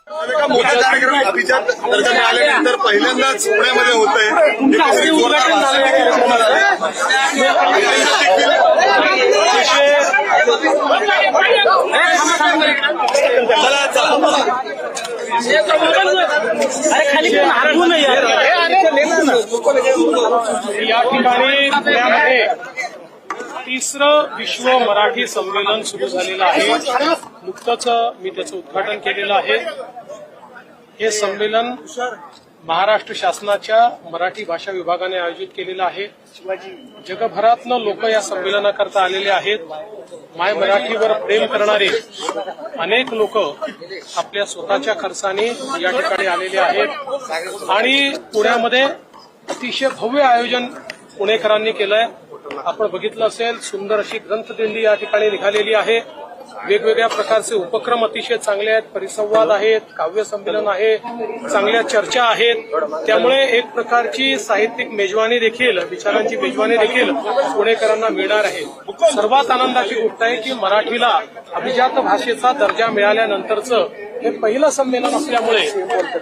एका मोठ्या कार्यक्रम अभिजात दर्जा मिळाल्यानंतर पहिल्यांदाच पुण्यामध्ये होतंय. या ठिकाणी पुण्यामध्ये तिसरं विश्व मराठी संमेलन सुरू झालेलं आहे. नुकतंच मी त्याचं उद्घाटन केलेलं आहे. हे संमेलन महाराष्ट्र शासनाच्या मराठी भाषा विभागाने आयोजित केलेलं आहे. जगभरातनं लोक या संमेलनाकरता आलेले आहेत. माय मराठीवर प्रेम करणारे अनेक लोक आपल्या स्वतःच्या खर्चाने या ठिकाणी आलेले आहेत आणि पुण्यामध्ये अतिशय भव्य आयोजन पुणेकरांनी केलंय. आपण बघितलं असेल, सुंदर अशी ग्रंथदिंडी या ठिकाणी निघालेली आहे. वेगवेगळ्या प्रकारचे उपक्रम अतिशय चांगले आहेत. परिसंवाद आहेत, काव्य संमेलन आहे, चांगल्या चर्चा आहेत. त्यामुळे एक प्रकारची साहित्यिक मेजवानी देखील, विचारांची मेजवानी देखील पुणेकरांना मिळणार आहे. सर्वात आनंदाची गोष्ट आहे की मराठीला अभिजात भाषेचा दर्जा मिळाल्यानंतरचं हे पहिलं संमेलन असल्यामुळे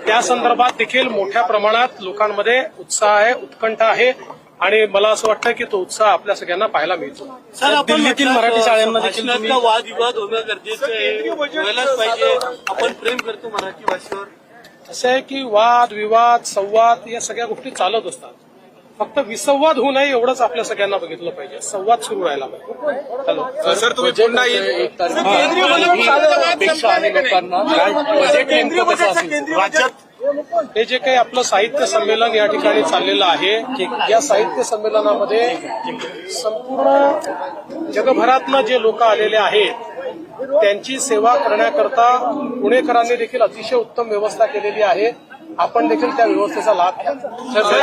त्या संदर्भात देखील मोठ्या प्रमाणात लोकांमध्ये उत्साह आहे, उत्कंठा आहे आणि मला असं वाटतं की तो उत्साह आपल्या सगळ्यांना पाहायला मिळतो. सर, दिल्लीतील मराठी शाळांना देखील वादविवाद होणं गरजेचं आहे, व्हायलाच पाहिजे. आपण प्रेम करतो मराठी भाषेवर. असं आहे की वाद विवाद संवाद या सगळ्या गोष्टी चालत असतात. फक्त विसंवाद होऊ नये एवढंच आपल्या सगळ्यांना बघितलं पाहिजे. संवाद सुरू राहायला पाहिजे. हॅलो सर, तुम्ही पुन्हा अपेक्षा आहे लोकांना. बजेट नेमकं कसं असेल राज्यात? हे जे काही आपलं साहित्य संमेलन या ठिकाणी चाललेलं आहे, या साहित्य संमेलनामध्ये संपूर्ण जगभरातनं जे लोक आलेले आहेत त्यांची सेवा करण्याकरता पुणेकरांनी देखील अतिशय उत्तम व्यवस्था केलेली आहे. आपण देखील त्या व्यवस्थेचा लाभ घ्या.